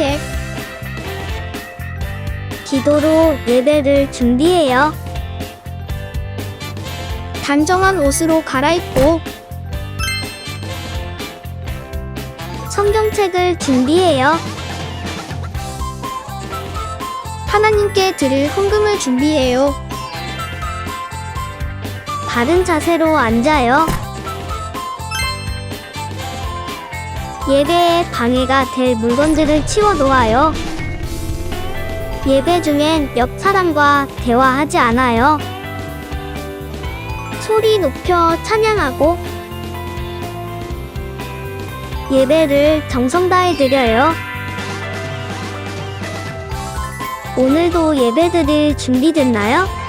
산책, 기도로 예배를 준비해요. 단정한 옷으로 갈아입고 성경책을 준비해요. 하나님께 드릴 헌금을 준비해요. 바른 자세로 앉아요. 예배에 방해가 될 물건들을 치워 놓아요. 예배 중엔 옆 사람과 대화하지 않아요. 소리 높여 찬양하고 예배를 정성 다해 드려요. 오늘도 예배드릴 준비됐나요?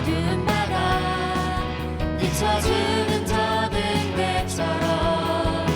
어두운 나라 비춰주는 저등 배처럼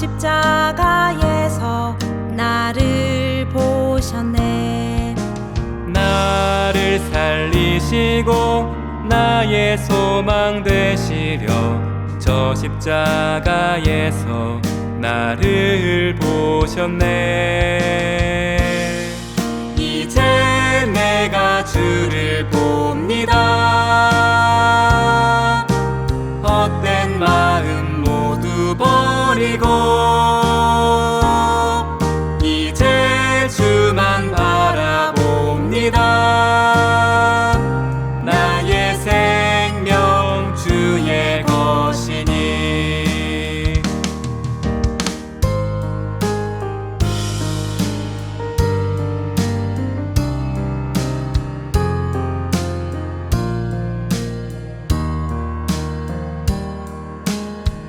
십자가에서 나를 보셨네. 나를 살리시고 나의 소망 되시려 저 십자가에서 나를 보셨네. 이제 내가 주를 봅니다. 헛된 마음 모두 버리고 이제 주만 바라봅니다. 나의 생명 주의 것이니.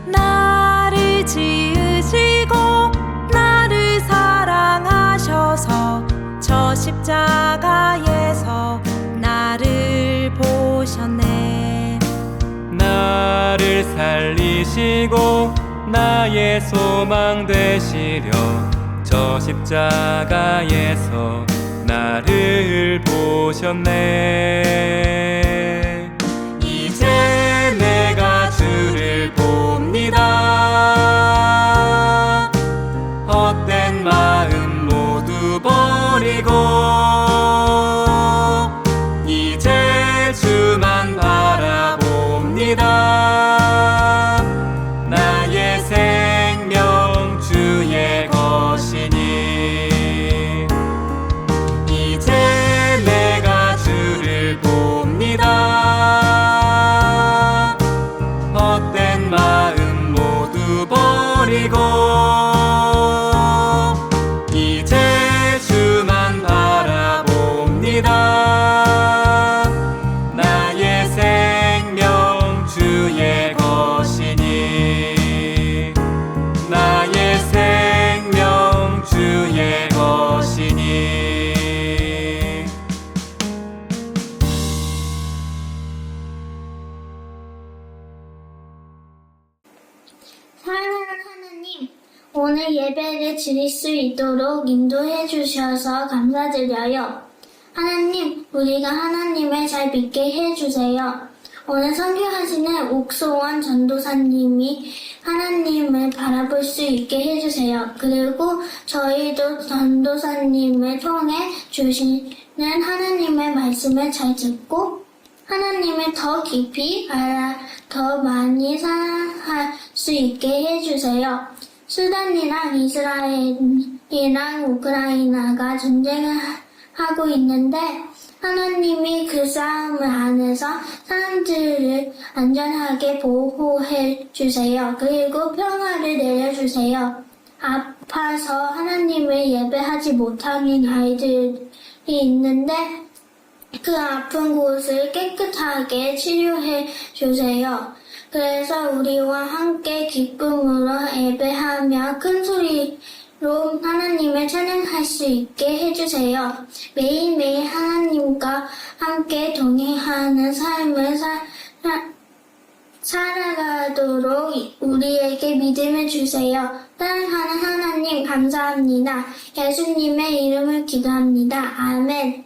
나를 지으시고 나를 사랑하셔서 저 십자가에서 나를 보셨네. 나를 살리시고 나의 소망 되시려 저 십자가에서 나를 보셨네. 이제 내가 주를 봅니다. 헛된 마음 모두 버리고 이제 주만 바라봅니다. 나의 생명 주의 것이니. 이제 내가 주를 봅니다. 헛된 마음 모두 버리고 이제 주만 바라봅니다. 나의 생명 주의 것이니. 나의 생명 주의 것이니. 사랑하는 하나님, 오늘 예배를 드릴 수 있도록 인도해 주셔서 감사드려요. 하나님, 우리가 하나님을 잘 믿게 해주세요. 오늘 선교하시는 옥소원 전도사님이 하나님을 바라볼 수 있게 해주세요. 그리고 저희도 전도사님을 통해 주시는 하나님의 말씀을 잘 듣고 하나님을 더 깊이 더 많이 사랑할 수 있게 해주세요. 수단이랑 이스라엘이랑 우크라이나가 전쟁을 하고 있는데 하나님이 그 싸움을 안에서 사람들을 안전하게 보호해 주세요. 그리고 평화를 내려주세요. 아파서 하나님을 예배하지 못하는 아이들이 있는데 그 아픈 곳을 깨끗하게 치료해 주세요. 그래서 우리와 함께 기쁨으로 예배하며 큰 소리로 하나님을 찬양할 수 있게 해주세요. 매일매일 하나님과 함께 동행하는 삶을 살아가도록 우리에게 믿음을 주세요. 사랑하는 하나님 감사합니다. 예수님의 이름을 기도합니다. 아멘.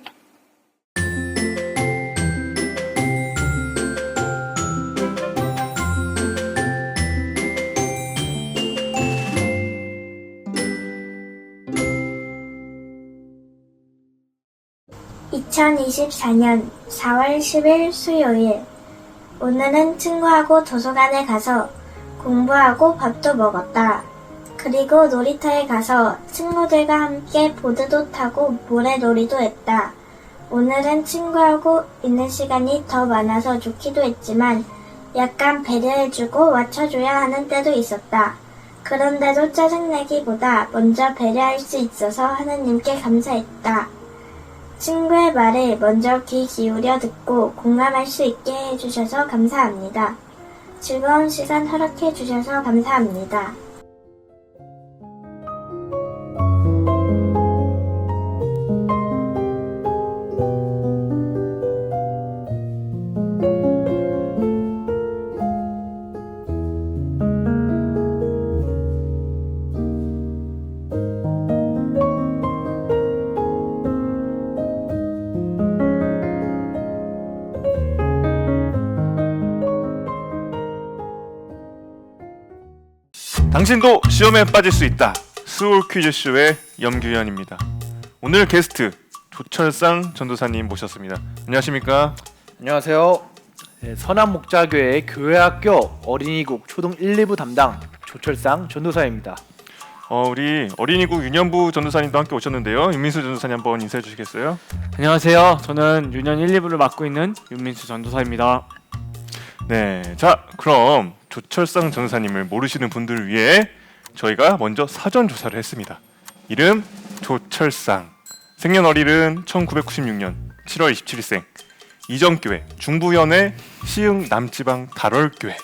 (2024년 4월 10일) 수요일. 오늘은 친구하고 도서관에 가서 공부하고 밥도 먹었다. 그리고 놀이터에 가서 친구들과 함께 보드도 타고 모래놀이도 했다. 오늘은 친구하고 있는 시간이 더 많아서 좋기도 했지만 약간 배려해주고 맞춰줘야 하는 때도 있었다. 그런데도 짜증내기보다 먼저 배려할 수 있어서 하나님께 감사했다. 친구의 말을 먼저 귀 기울여 듣고 공감할 수 있게 해주셔서 감사합니다. 즐거운 시간 허락해 주셔서 감사합니다. 당신도 시험에 빠질 수 있다. 스울 퀴즈쇼의 염규현입니다. 오늘 게스트 조철상 전도사님 모셨습니다. 안녕하십니까? 안녕하세요. 네, 선한목자교회 교회학교 어린이국 초등 1, 2부 담당 조철상 전도사입니다. 우리 어린이국 유년부 전도사님도 함께 오셨는데요. 윤민수 전도사님 한번 인사해 주시겠어요? 안녕하세요. 저는 유년 1, 2부를 맡고 있는 윤민수 전도사입니다. 네, 자 그럼 조철상 전도사님을 모르시는 분들을 위해 저희가 먼저 사전 조사를 했습니다. 이름 조철상, 생년월일은 1996년 7월 27일생, 이정교회 중부연회 시흥 남지방 달월교회,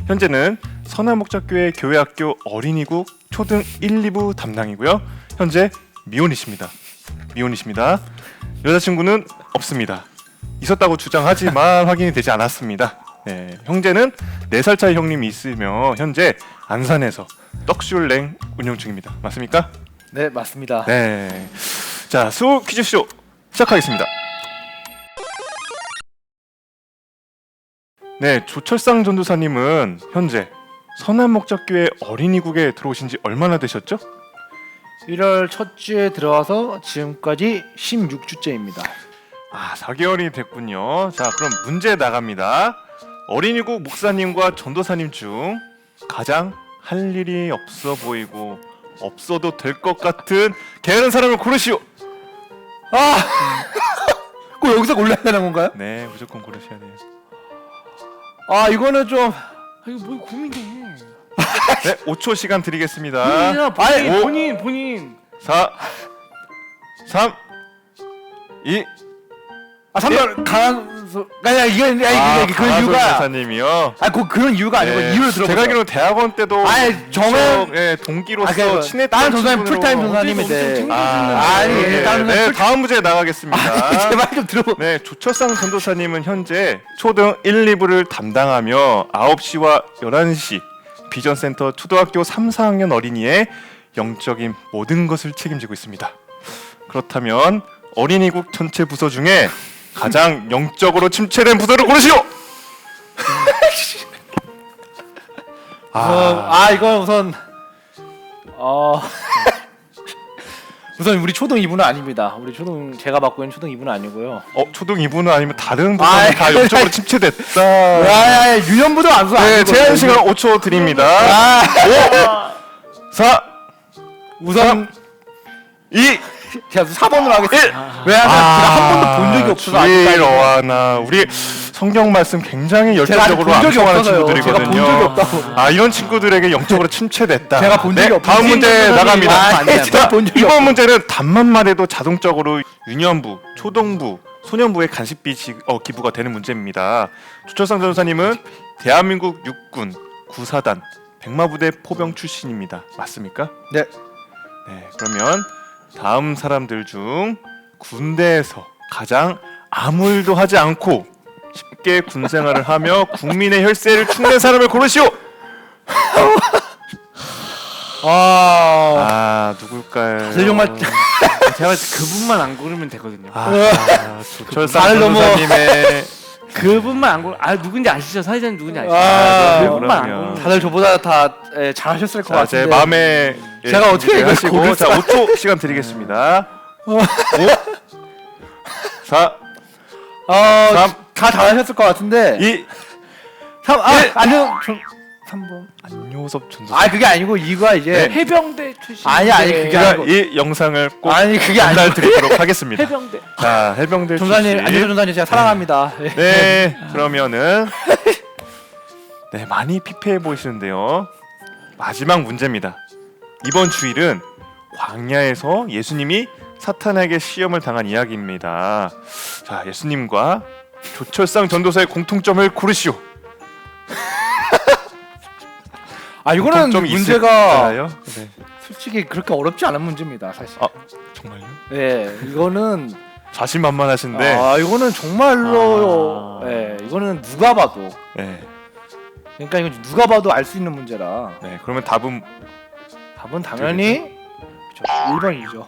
현재는 선한목자교회 교회학교 어린이국 초등 1, 2부 담당이고요. 현재 미혼이십니다. 여자친구는 없습니다. 있었다고 주장하지만 확인이 되지 않았습니다. 네, 형제는 4살 차이 형님이 있으며 현재 안산에서 떡슐랭 운영 중입니다. 맞습니까? 네, 맞습니다. 네. 자, 스울 퀴즈쇼 시작하겠습니다. 네, 조철상 전도사님은 현재 선한목자교회 어린이국에 들어오신 지 얼마나 되셨죠? 1월 첫 주에 들어와서 지금까지 16주째입니다. 4개월이 됐군요. 자, 그럼 문제 나갑니다. 어린이국 목사님과 전도사님 중 가장 할 일이 없어 보이고 없어도 될 것 같은 게으른 사람을 고르시오. 꼭 여기서 골라야 되는 건가요? 네, 무조건 고르셔야 돼요. 이거는 좀 이거 뭐 고민해? 네, 5초 시간 드리겠습니다. 본인. 4, 3, 2. 3번 강한소. 이게 그런 강하솔 이유가. 전사님이요. 그런 이유가 아니고 네, 이유를 들어보세요. 제가 알기로 대학원 때도 동기로서 친했던 다른 전사님 친구로. 풀타임 전사님인데. 네, 다음 문제 나가겠습니다. 제발 좀 들어보. 네, 조철상 전도사님은 현재 초등 1, 2부를 담당하며 9시와 11시 비전센터 초등학교 3, 4학년 어린이의 영적인 모든 것을 책임지고 있습니다. 그렇다면 어린이국 전체 부서 중에 가장 영적으로 침체된 부서를 고르시오. 이건 우선 우선 우리 초등 2부는 아닙니다. 제가 맡고 있는 초등 2부는 아니고요. 초등 2부는 아니면 다른 부서는 다 영적으로 침체됐다. 유년부도 안 써. 네, 제한 시간 5초 드립니다. 5, 4, 우선 2, 제가 4번으로 하겠습니다. 왜냐면 제가 한 번도 본 적이 없어서 주일 어하나 우리 성경 말씀 굉장히 열정적으로 암송하는 친구들이거든요. 제가 본 적이 없다고. 이런 친구들에게 영적으로 침체됐다. 제가 본 적이 없어요. 다음 문제 나갑니다. 제가 본 적이 이번 문제는 답만 해도 자동적으로 유년부, 초등부, 소년부의 간식비 기부가 되는 문제입니다. 조철상 전사님은 대한민국 육군 구사단 백마부대 포병 출신입니다. 맞습니까? 네. 네, 그러면 다음 사람들 중 군대에서 가장 아무 일도 하지 않고 쉽게 군 생활을 하며 국민의 혈세를 축낸 사람을 고르시오. 누굴까요? 다들 정말 제가 그분만 안 고르면 되거든요. 조철상 전도사님의 그분만 안 고르. 누군지 아시죠? 사회자님 누군지 아시죠? 그분만 안 고르면. 다들 저보다 다 잘하셨을 것 제 같은데. 마음에 제가 어떻게 이걸 하시고 고를 자 5초 시간 드리겠습니다. 5, 4, 3, 다 잘하셨을 것 같은데. 2, 3 3번. 안효섭 전도사. 그게 아니고 이거가 이제 해병대 출신. 아니 그게 제가 아니고. 이 영상을 꼭 그게 아니고. 전달드리도록 하겠습니다. 해병대. 자, 해병대 전사님, 출신. 안효섭 전사님 제가 사랑합니다. 네, 그러면은 많이 피폐해 보이시는데요. 마지막 문제입니다. 이번 주일은 광야에서 예수님이 사탄에게 시험을 당한 이야기입니다. 자, 예수님과 조철상 전도사의 공통점을 고르시오. 이거는 좀 문제가 있을까요? 네. 솔직히 그렇게 어렵지 않은 문제입니다, 사실. 정말요? 네, 이거는 자신만만하신데. 이거는 정말로 이거는 누가 봐도 그러니까 이건 누가 봐도 알 수 있는 문제라. 네, 그러면 답은 당연히 1번이죠.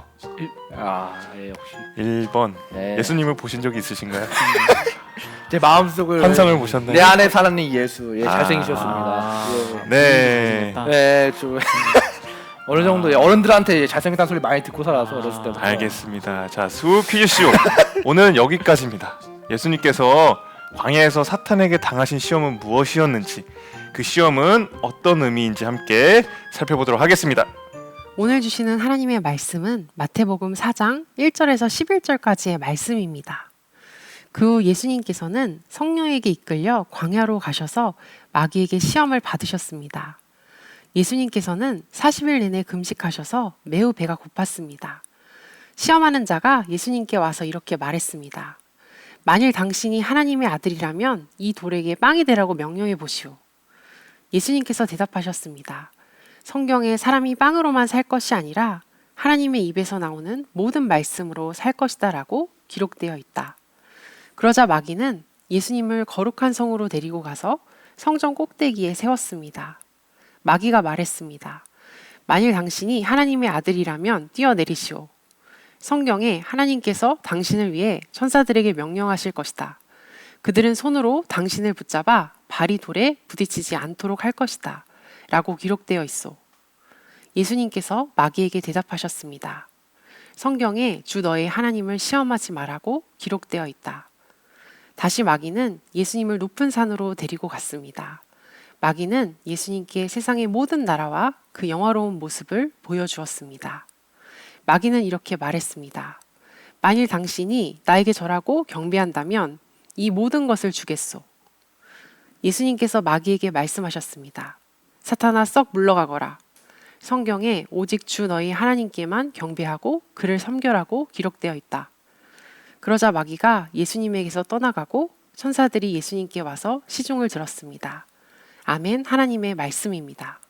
역시 1번. 네. 예수님을 보신 적이 있으신가요? 제 마음속을 환상을 보셨나요? 내 안에 살아있는 예수. 잘생기셨습니다. 네. 네, 좀 어느 정도 어른들한테 잘생겼다는 소리 많이 듣고 살아서 어렸을 때부터. 알겠습니다. 자, 수 퀴즈쇼 오늘은 여기까지입니다. 예수님께서 광야에서 사탄에게 당하신 시험은 무엇이었는지, 그 시험은 어떤 의미인지 함께 살펴보도록 하겠습니다. 오늘 주시는 하나님의 말씀은 마태복음 4장 1절에서 11절까지의 말씀입니다. 그 후 예수님께서는 성령에게 이끌려 광야로 가셔서 마귀에게 시험을 받으셨습니다. 예수님께서는 40일 내내 금식하셔서 매우 배가 고팠습니다. 시험하는 자가 예수님께 와서 이렇게 말했습니다. 만일 당신이 하나님의 아들이라면 이 돌에게 빵이 되라고 명령해 보시오. 예수님께서 대답하셨습니다. 성경에 사람이 빵으로만 살 것이 아니라 하나님의 입에서 나오는 모든 말씀으로 살 것이다 라고 기록되어 있다. 그러자 마귀는 예수님을 거룩한 성으로 데리고 가서 성전 꼭대기에 세웠습니다. 마귀가 말했습니다. 만일 당신이 하나님의 아들이라면 뛰어내리시오. 성경에 하나님께서 당신을 위해 천사들에게 명령하실 것이다. 그들은 손으로 당신을 붙잡아 발이 돌에 부딪히지 않도록 할 것이다. 라고 기록되어 있어. 예수님께서 마귀에게 대답하셨습니다. 성경에 주 너의 하나님을 시험하지 말라고 기록되어 있다. 다시 마귀는 예수님을 높은 산으로 데리고 갔습니다. 마귀는 예수님께 세상의 모든 나라와 그 영화로운 모습을 보여주었습니다. 마귀는 이렇게 말했습니다. 만일 당신이 나에게 절하고 경배한다면 이 모든 것을 주겠소. 예수님께서 마귀에게 말씀하셨습니다. 사탄아 썩 물러가거라. 성경에 오직 주 너희 하나님께만 경배하고 그를 섬겨라고 기록되어 있다. 그러자 마귀가 예수님에게서 떠나가고 천사들이 예수님께 와서 시중을 들었습니다. 아멘. 하나님의 말씀입니다.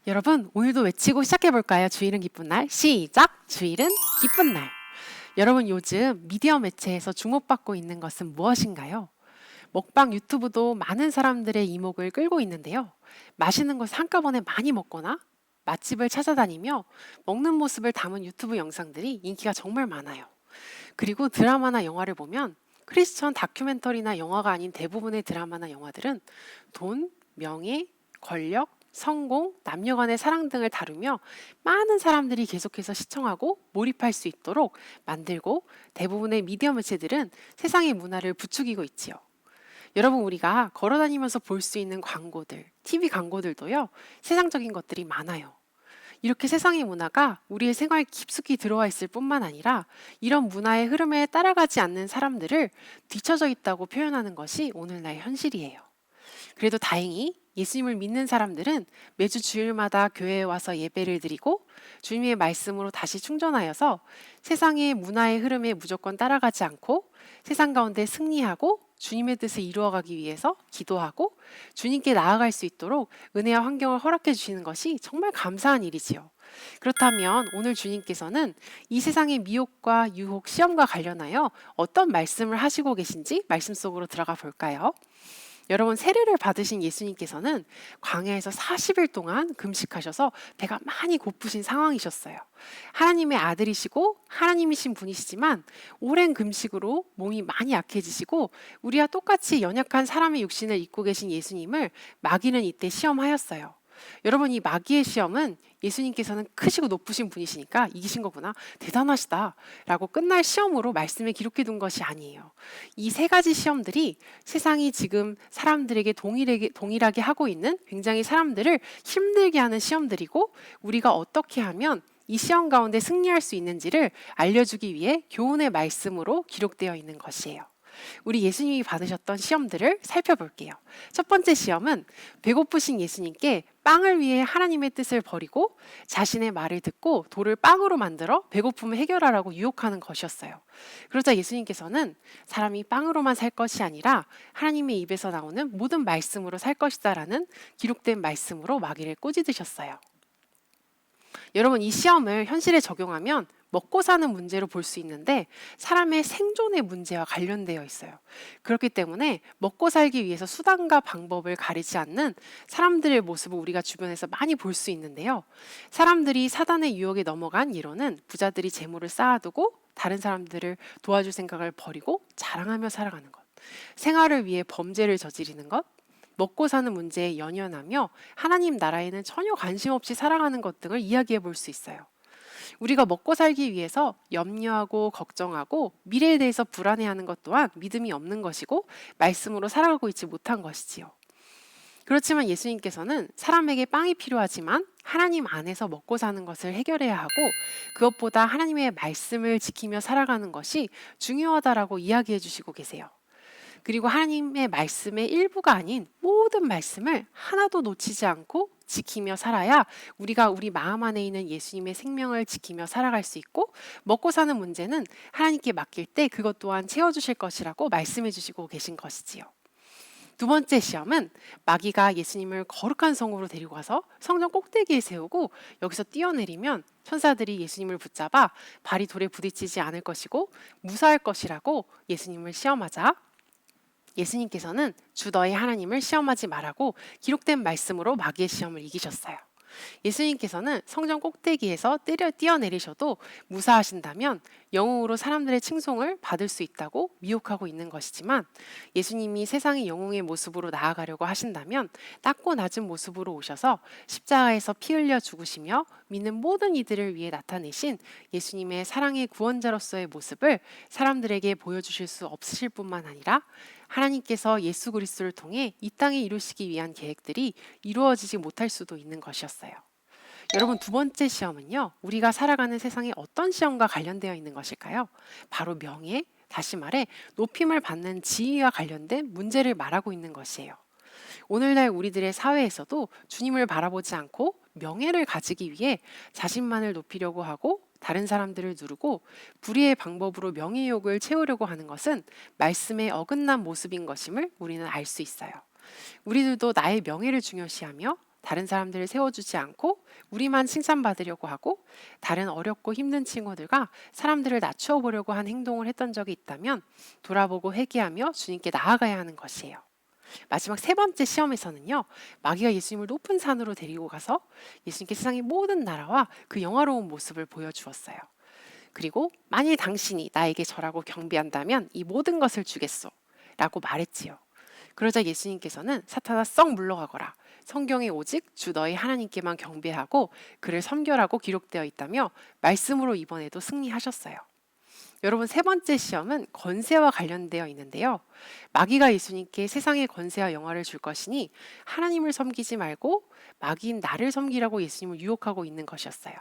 여러분, 오늘도 외치고 시작해볼까요? 주일은 기쁜 날. 시작! 주일은 기쁜 날. 여러분, 요즘 미디어 매체에서 주목받고 있는 것은 무엇인가요? 먹방 유튜브도 많은 사람들의 이목을 끌고 있는데요. 맛있는 것을 한꺼번에 많이 먹거나 맛집을 찾아다니며 먹는 모습을 담은 유튜브 영상들이 인기가 정말 많아요. 그리고 드라마나 영화를 보면 크리스천 다큐멘터리나 영화가 아닌 대부분의 드라마나 영화들은 돈, 명예, 권력, 성공, 남녀 간의 사랑 등을 다루며 많은 사람들이 계속해서 시청하고 몰입할 수 있도록 만들고, 대부분의 미디어 매체들은 세상의 문화를 부추기고 있지요. 여러분, 우리가 걸어다니면서 볼 수 있는 광고들, TV 광고들도요, 세상적인 것들이 많아요. 이렇게 세상의 문화가 우리의 생활에 깊숙이 들어와 있을 뿐만 아니라 이런 문화의 흐름에 따라가지 않는 사람들을 뒤처져 있다고 표현하는 것이 오늘날 현실이에요. 그래도 다행히 예수님을 믿는 사람들은 매주 주일마다 교회에 와서 예배를 드리고 주님의 말씀으로 다시 충전하여서 세상의 문화의 흐름에 무조건 따라가지 않고 세상 가운데 승리하고 주님의 뜻을 이루어가기 위해서 기도하고 주님께 나아갈 수 있도록 은혜와 환경을 허락해 주시는 것이 정말 감사한 일이지요. 그렇다면 오늘 주님께서는 이 세상의 미혹과 유혹, 시험과 관련하여 어떤 말씀을 하시고 계신지 말씀 속으로 들어가 볼까요? 여러분, 세례를 받으신 예수님께서는 광야에서 40일 동안 금식하셔서 배가 많이 고프신 상황이셨어요. 하나님의 아들이시고 하나님이신 분이시지만 오랜 금식으로 몸이 많이 약해지시고 우리와 똑같이 연약한 사람의 육신을 입고 계신 예수님을 마귀는 이때 시험하였어요. 여러분, 이 마귀의 시험은 예수님께서는 크시고 높으신 분이시니까 이기신 거구나, 대단하시다 라고 끝날 시험으로 말씀에 기록해 둔 것이 아니에요. 이 세 가지 시험들이 세상이 지금 사람들에게 동일하게 하고 있는 굉장히 사람들을 힘들게 하는 시험들이고, 우리가 어떻게 하면 이 시험 가운데 승리할 수 있는지를 알려주기 위해 교훈의 말씀으로 기록되어 있는 것이에요. 우리 예수님이 받으셨던 시험들을 살펴볼게요. 첫 번째 시험은 배고프신 예수님께 빵을 위해 하나님의 뜻을 버리고 자신의 말을 듣고 돌을 빵으로 만들어 배고픔을 해결하라고 유혹하는 것이었어요. 그러자 예수님께서는 사람이 빵으로만 살 것이 아니라 하나님의 입에서 나오는 모든 말씀으로 살 것이다 라는 기록된 말씀으로 마귀를 꼬집으셨어요. 여러분, 이 시험을 현실에 적용하면 먹고 사는 문제로 볼 수 있는데 사람의 생존의 문제와 관련되어 있어요. 그렇기 때문에 먹고 살기 위해서 수단과 방법을 가리지 않는 사람들의 모습을 우리가 주변에서 많이 볼 수 있는데요. 사람들이 사단의 유혹에 넘어간 예로는 부자들이 재물을 쌓아두고 다른 사람들을 도와줄 생각을 버리고 자랑하며 살아가는 것, 생활을 위해 범죄를 저지르는 것, 먹고 사는 문제에 연연하며 하나님 나라에는 전혀 관심 없이 살아가는 것 등을 이야기해 볼 수 있어요. 우리가 먹고 살기 위해서 염려하고 걱정하고 미래에 대해서 불안해하는 것 또한 믿음이 없는 것이고 말씀으로 살아가고 있지 못한 것이지요. 그렇지만 예수님께서는 사람에게 빵이 필요하지만 하나님 안에서 먹고 사는 것을 해결해야 하고 그것보다 하나님의 말씀을 지키며 살아가는 것이 중요하다라고 이야기해 주시고 계세요. 그리고 하나님의 말씀의 일부가 아닌 모든 말씀을 하나도 놓치지 않고 지키며 살아야 우리가 우리 마음 안에 있는 예수님의 생명을 지키며 살아갈 수 있고 먹고 사는 문제는 하나님께 맡길 때 그것 또한 채워주실 것이라고 말씀해 주시고 계신 것이지요. 두 번째 시험은 마귀가 예수님을 거룩한 성으로 데리고 가서 성전 꼭대기에 세우고 여기서 뛰어내리면 천사들이 예수님을 붙잡아 발이 돌에 부딪히지 않을 것이고 무사할 것이라고 예수님을 시험하자 예수님께서는 주 너의 하나님을 시험하지 말라고 기록된 말씀으로 마귀의 시험을 이기셨어요. 예수님께서는 성전 꼭대기에서 뛰어내리셔도 무사하신다면 영웅으로 사람들의 칭송을 받을 수 있다고 미혹하고 있는 것이지만 예수님이 세상의 영웅의 모습으로 나아가려고 하신다면 낮고 낮은 모습으로 오셔서 십자가에서 피 흘려 죽으시며 믿는 모든 이들을 위해 나타내신 예수님의 사랑의 구원자로서의 모습을 사람들에게 보여주실 수 없으실 뿐만 아니라 하나님께서 예수 그리스도를 통해 이 땅에 이루시기 위한 계획들이 이루어지지 못할 수도 있는 것이었어요. 여러분, 두 번째 시험은요, 우리가 살아가는 세상에 어떤 시험과 관련되어 있는 것일까요? 바로 명예, 다시 말해 높임을 받는 지위와 관련된 문제를 말하고 있는 것이에요. 오늘날 우리들의 사회에서도 주님을 바라보지 않고 명예를 가지기 위해 자신만을 높이려고 하고 다른 사람들을 누르고 불의의 방법으로 명예욕을 채우려고 하는 것은 말씀에 어긋난 모습인 것임을 우리는 알 수 있어요. 우리들도 나의 명예를 중요시하며 다른 사람들을 세워주지 않고 우리만 칭찬받으려고 하고 다른 어렵고 힘든 친구들과 사람들을 낮추어 보려고 한 행동을 했던 적이 있다면 돌아보고 회개하며 주님께 나아가야 하는 것이에요. 마지막 세 번째 시험에서는요, 마귀가 예수님을 높은 산으로 데리고 가서 예수님께 세상의 모든 나라와 그 영화로운 모습을 보여주었어요. 그리고 만일 당신이 나에게 절하고 경배한다면 이 모든 것을 주겠소 라고 말했지요. 그러자 예수님께서는 사탄아 썩 물러가거라. 성경에 오직 주 너희 하나님께만 경배하고 그를 섬겨라고 기록되어 있다며 말씀으로 이번에도 승리하셨어요. 여러분, 세 번째 시험은 권세와 관련되어 있는데요. 마귀가 예수님께 세상의 권세와 영화를 줄 것이니 하나님을 섬기지 말고 마귀인 나를 섬기라고 예수님을 유혹하고 있는 것이었어요.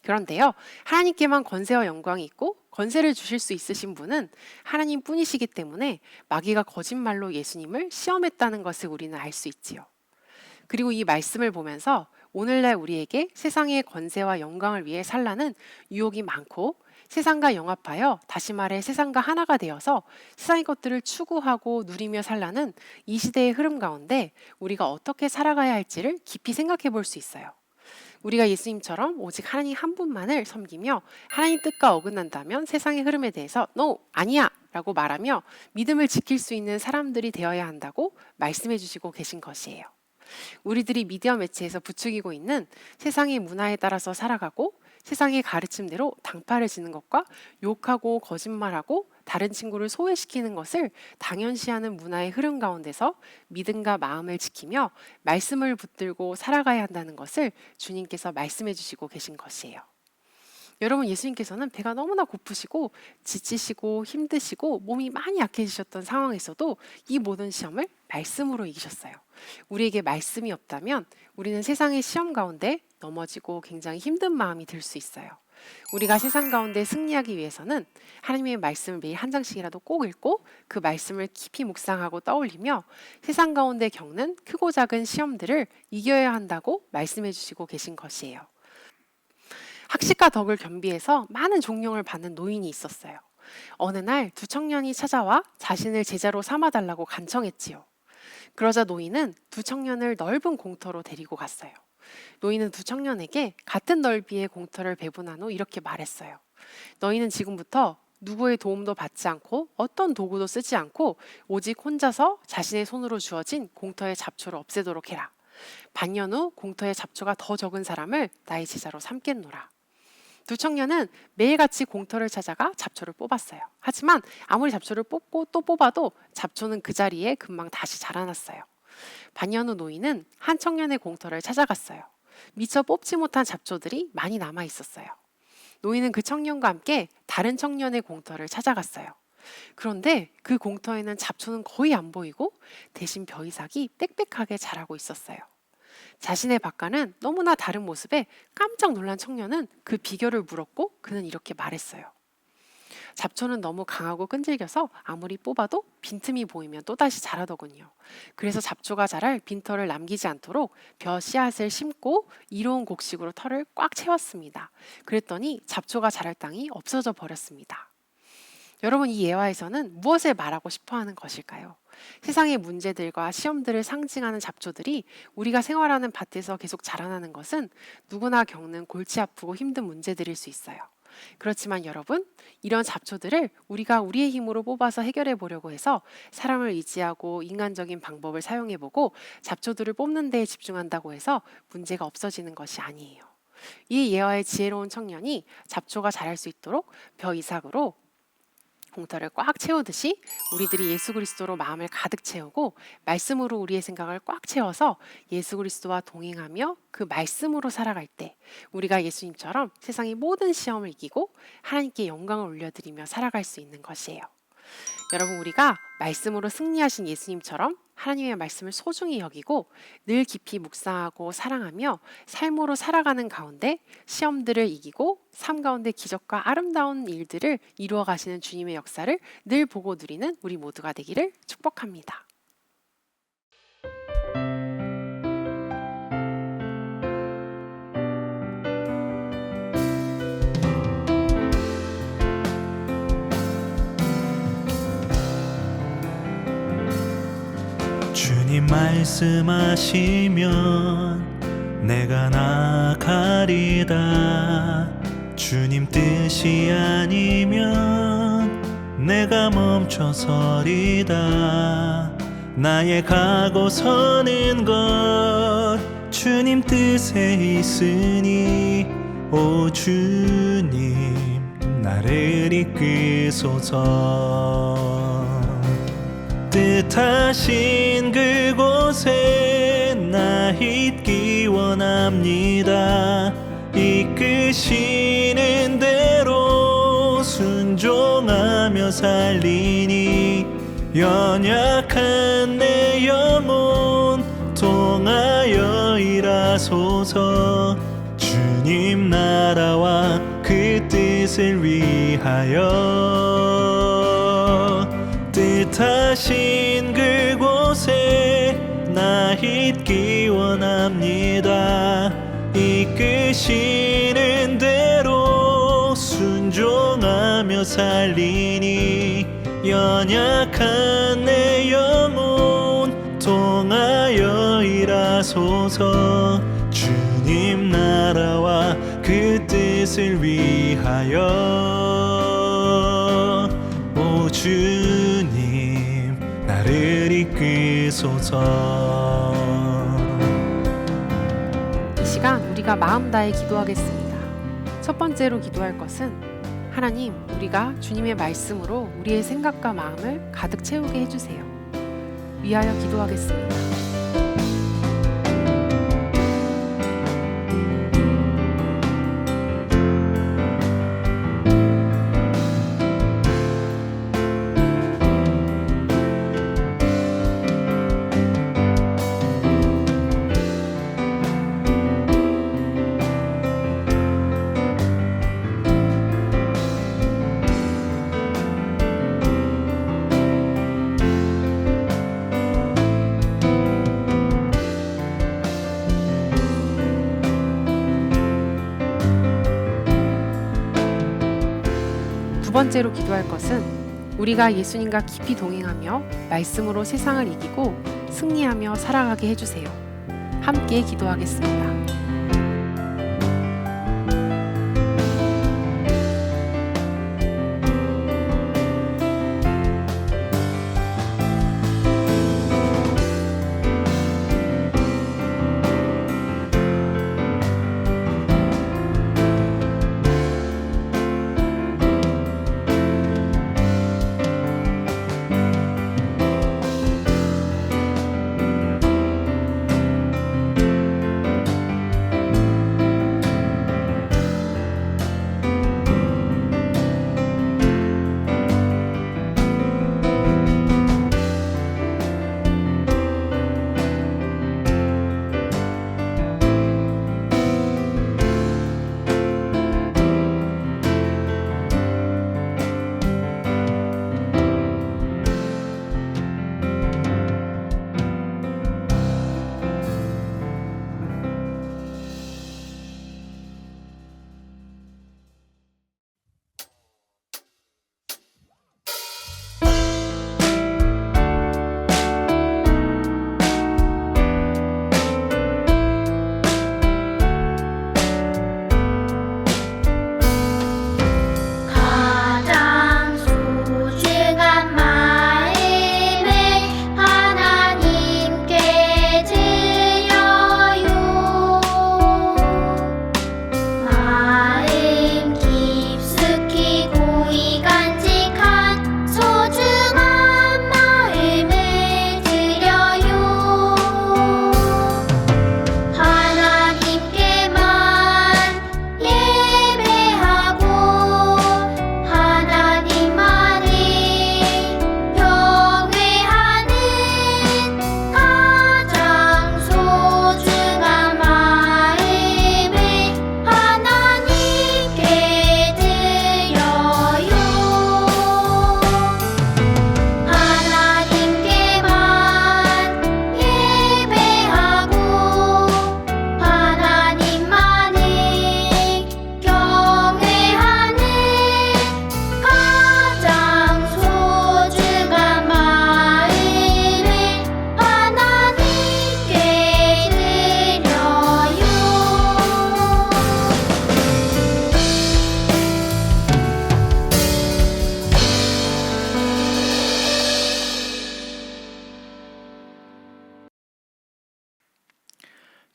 그런데요, 하나님께만 권세와 영광이 있고 권세를 주실 수 있으신 분은 하나님 뿐이시기 때문에 마귀가 거짓말로 예수님을 시험했다는 것을 우리는 알 수 있지요. 그리고 이 말씀을 보면서 오늘날 우리에게 세상의 권세와 영광을 위해 살라는 유혹이 많고 세상과 영합하여 다시 말해 세상과 하나가 되어서 세상의 것들을 추구하고 누리며 살라는 이 시대의 흐름 가운데 우리가 어떻게 살아가야 할지를 깊이 생각해 볼 수 있어요. 우리가 예수님처럼 오직 하나님 한 분만을 섬기며 하나님 뜻과 어긋난다면 세상의 흐름에 대해서 No! 아니야! 라고 말하며 믿음을 지킬 수 있는 사람들이 되어야 한다고 말씀해 주시고 계신 것이에요. 우리들이 미디어 매체에서 부추기고 있는 세상의 문화에 따라서 살아가고 세상의 가르침대로 당파를 지는 것과 욕하고 거짓말하고 다른 친구를 소외시키는 것을 당연시하는 문화의 흐름 가운데서 믿음과 마음을 지키며 말씀을 붙들고 살아가야 한다는 것을 주님께서 말씀해 주시고 계신 것이에요. 여러분, 예수님께서는 배가 너무나 고프시고 지치시고 힘드시고 몸이 많이 약해지셨던 상황에서도 이 모든 시험을 말씀으로 이기셨어요. 우리에게 말씀이 없다면 우리는 세상의 시험 가운데 넘어지고 굉장히 힘든 마음이 들 수 있어요. 우리가 세상 가운데 승리하기 위해서는 하나님의 말씀을 매일 한 장씩이라도 꼭 읽고 그 말씀을 깊이 묵상하고 떠올리며 세상 가운데 겪는 크고 작은 시험들을 이겨야 한다고 말씀해 주시고 계신 것이에요. 학식과 덕을 겸비해서 많은 존경을 받는 노인이 있었어요. 어느 날 두 청년이 찾아와 자신을 제자로 삼아달라고 간청했지요. 그러자 노인은 두 청년을 넓은 공터로 데리고 갔어요. 노인은 두 청년에게 같은 넓이의 공터를 배분한 후 이렇게 말했어요. 너희는 지금부터 누구의 도움도 받지 않고 어떤 도구도 쓰지 않고 오직 혼자서 자신의 손으로 주어진 공터의 잡초를 없애도록 해라. 반년 후 공터의 잡초가 더 적은 사람을 나의 제자로 삼겠노라. 두 청년은 매일같이 공터를 찾아가 잡초를 뽑았어요. 하지만 아무리 잡초를 뽑고 또 뽑아도 잡초는 그 자리에 금방 다시 자라났어요. 반년 후 노인은 한 청년의 공터를 찾아갔어요. 미처 뽑지 못한 잡초들이 많이 남아 있었어요. 노인은 그 청년과 함께 다른 청년의 공터를 찾아갔어요. 그런데 그 공터에는 잡초는 거의 안 보이고 대신 벼이삭이 빽빽하게 자라고 있었어요. 자신의 바과는 너무나 다른 모습에 깜짝 놀란 청년은 그 비결을 물었고 그는 이렇게 말했어요. 잡초는 너무 강하고 끈질겨서 아무리 뽑아도 빈틈이 보이면 또다시 자라더군요. 그래서 잡초가 자랄 빈터를 남기지 않도록 벼 씨앗을 심고 이로운 곡식으로 털을 꽉 채웠습니다. 그랬더니 잡초가 자랄 땅이 없어져 버렸습니다. 여러분, 이 예화에서는 무엇을 말하고 싶어 하는 것일까요? 세상의 문제들과 시험들을 상징하는 잡초들이 우리가 생활하는 밭에서 계속 자라나는 것은 누구나 겪는 골치 아프고 힘든 문제들일 수 있어요. 그렇지만 여러분, 이런 잡초들을 우리가 우리의 힘으로 뽑아서 해결해 보려고 해서 사람을 의지하고 인간적인 방법을 사용해 보고 잡초들을 뽑는 데에 집중한다고 해서 문제가 없어지는 것이 아니에요. 이 예화의 지혜로운 청년이 잡초가 자랄 수 있도록 벼 이삭으로 공터를 꽉 채우듯이 우리들이 예수 그리스도로 마음을 가득 채우고 말씀으로 우리의 생각을 꽉 채워서 예수 그리스도와 동행하며 그 말씀으로 살아갈 때 우리가 예수님처럼 세상의 모든 시험을 이기고 하나님께 영광을 올려드리며 살아갈 수 있는 것이에요. 여러분, 우리가 말씀으로 승리하신 예수님처럼 하나님의 말씀을 소중히 여기고 늘 깊이 묵상하고 사랑하며 삶으로 살아가는 가운데 시험들을 이기고 삶 가운데 기적과 아름다운 일들을 이루어 가시는 주님의 역사를 늘 보고 누리는 우리 모두가 되기를 축복합니다. 주님 말씀하시면 내가 나가리다. 주님 뜻이 아니면 내가 멈춰서리다. 나의 가고 서는 것 주님 뜻에 있으니 오 주님 나를 이끄소서. 뜻하신 그곳에 나 있기 원합니다. 이끄시는 대로 순종하며 살리니 연약한 내 영혼 통하여 일하소서. 주님 나라와 그 뜻을 위하여 뜻하신 그곳에 나 있기 원합니다. 이끄시는 대로 순종하며 살리니 연약한 내 영혼 통하여 일하소서. 주님 나라와 그 뜻을 위하여 오 주님 나를 이끄소서. 이 시간 우리가 마음 다해 기도하겠습니다. 첫 번째로 기도할 것은 하나님, 우리가 주님의 말씀으로 우리의 생각과 마음을 가득 채우게 해주세요. 위하여 기도하겠습니다. 두 번째로 기도할 것은 우리가 예수님과 깊이 동행하며 말씀으로 세상을 이기고 승리하며 살아가게 해주세요. 함께 기도하겠습니다.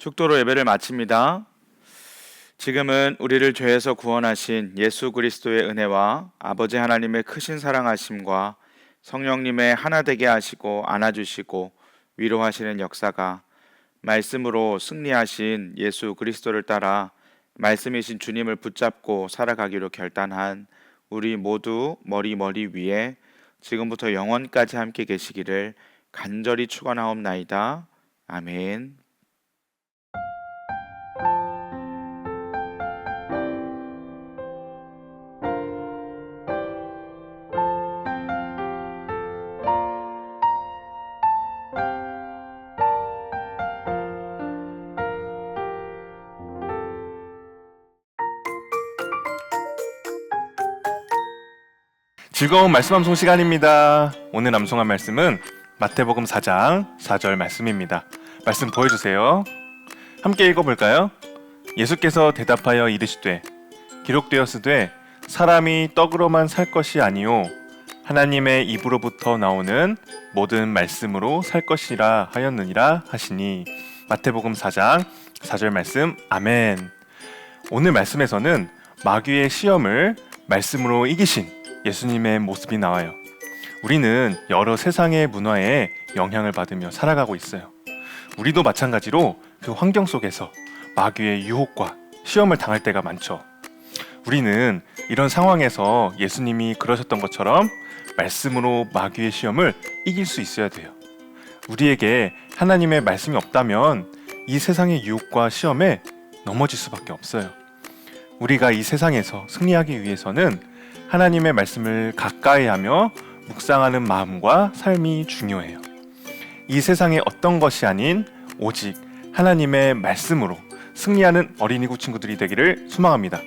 축도로 예배를 마칩니다. 지금은 우리를 죄에서 구원하신 예수 그리스도의 은혜와 아버지 하나님의 크신 사랑하심과 성령님의 하나 되게 하시고 안아주시고 위로하시는 역사가 말씀으로 승리하신 예수 그리스도를 따라 말씀이신 주님을 붙잡고 살아가기로 결단한 우리 모두 머리 위에 지금부터 영원까지 함께 계시기를 간절히 축원하옵나이다. 아멘. 즐거운 말씀 암송 시간입니다. 오늘 암송한 말씀은 마태복음 4장 4절 말씀입니다. 말씀 보여주세요. 함께 읽어볼까요? 예수께서 대답하여 이르시되 기록되었으되 사람이 떡으로만 살 것이 아니요 하나님의 입으로부터 나오는 모든 말씀으로 살 것이라 하였느니라 하시니. 마태복음 4장 4절 말씀. 아멘. 오늘 말씀에서는 마귀의 시험을 말씀으로 이기신 예수님의 모습이 나와요. 우리는 여러 세상의 문화에 영향을 받으며 살아가고 있어요. 우리도 마찬가지로 그 환경 속에서 마귀의 유혹과 시험을 당할 때가 많죠. 우리는 이런 상황에서 예수님이 그러셨던 것처럼 말씀으로 마귀의 시험을 이길 수 있어야 돼요. 우리에게 하나님의 말씀이 없다면 이 세상의 유혹과 시험에 넘어질 수밖에 없어요. 우리가 이 세상에서 승리하기 위해서는 하나님의 말씀을 가까이 하며 묵상하는 마음과 삶이 중요해요. 이 세상의 어떤 것이 아닌 오직 하나님의 말씀으로 승리하는 어린이국 친구들이 되기를 소망합니다.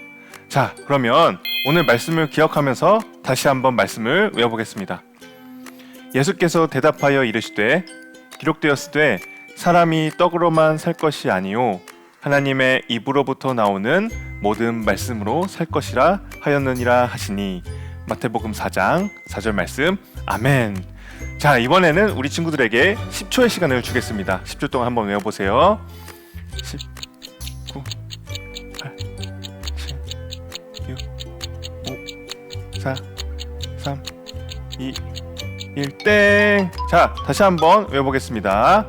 자, 그러면 오늘 말씀을 기억하면서 다시 한번 말씀을 외워보겠습니다. 예수께서 대답하여 이르시되 기록되었으되 사람이 떡으로만 살 것이 아니요 하나님의 입으로부터 나오는 모든 말씀으로 살 것이라 하였느니라 하시니. 마태복음 4장 4절 말씀. 아멘. 자, 이번에는 우리 친구들에게 10초의 시간을 주겠습니다. 10초 동안 한번 외워보세요. 10, 9, 8, 7, 6, 5, 4, 3, 2, 1, 땡! 자, 다시 한번 외워보겠습니다.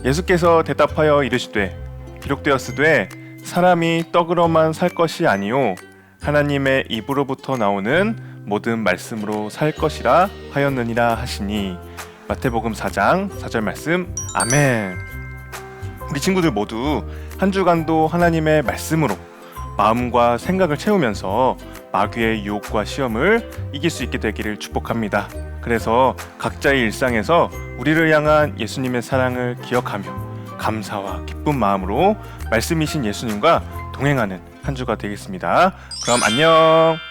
예수께서 대답하여 이르시되 기록되었으되 사람이 떡으로만 살 것이 아니요 하나님의 입으로부터 나오는 모든 말씀으로 살 것이라 하였느니라 하시니. 마태복음 4장 4절 말씀. 아멘. 우리 친구들 모두 한 주간도 하나님의 말씀으로 마음과 생각을 채우면서 마귀의 유혹과 시험을 이길 수 있게 되기를 축복합니다. 그래서 각자의 일상에서 우리를 향한 예수님의 사랑을 기억하며 감사와 기쁜 마음으로 말씀이신 예수님과 동행하는 한 주가 되겠습니다. 그럼 안녕.